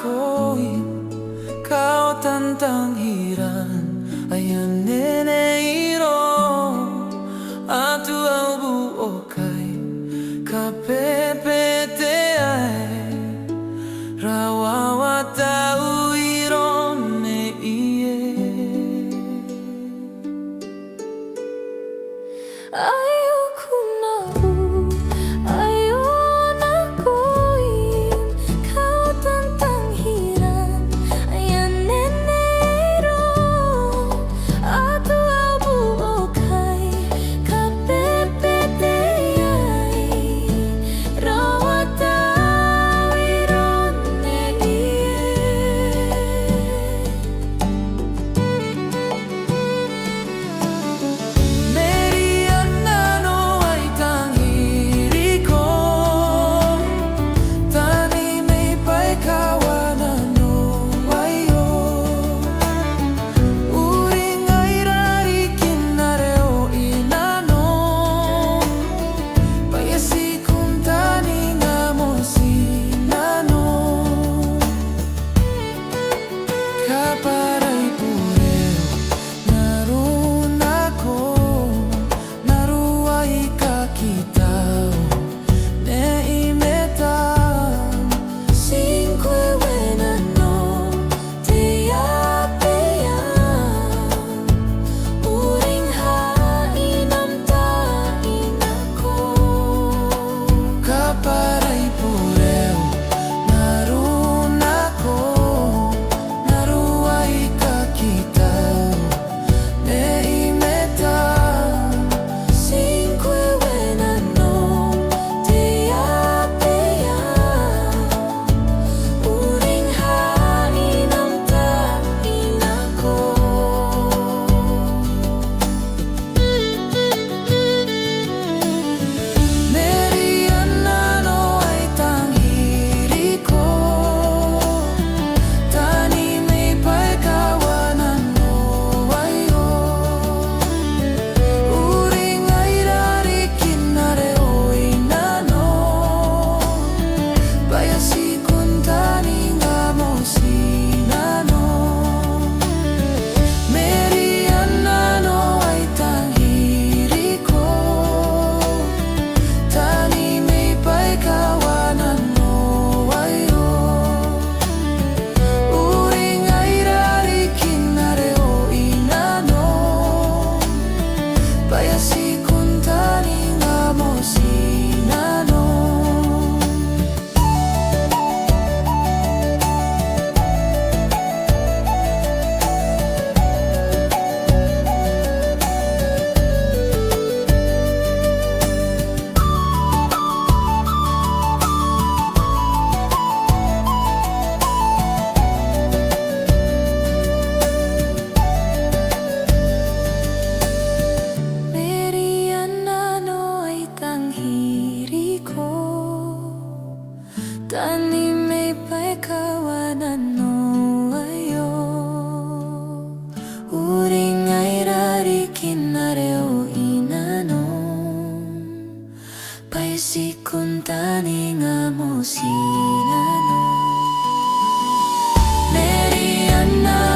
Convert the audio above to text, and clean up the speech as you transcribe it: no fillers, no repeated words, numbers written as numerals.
ako'y kau tantanghiran ayan neneiro atu au buo kay kapepete ay rawawa tau iron ne iye ayoko na ayaw na ko'y kau tantanghiran ayan neneiro ato au buo kay kapepete ay rawa tau iron ne iye Tani may paikawanan no ayo uring ay rarikin nareo inanom paisikun tani nga mo sinano Meriana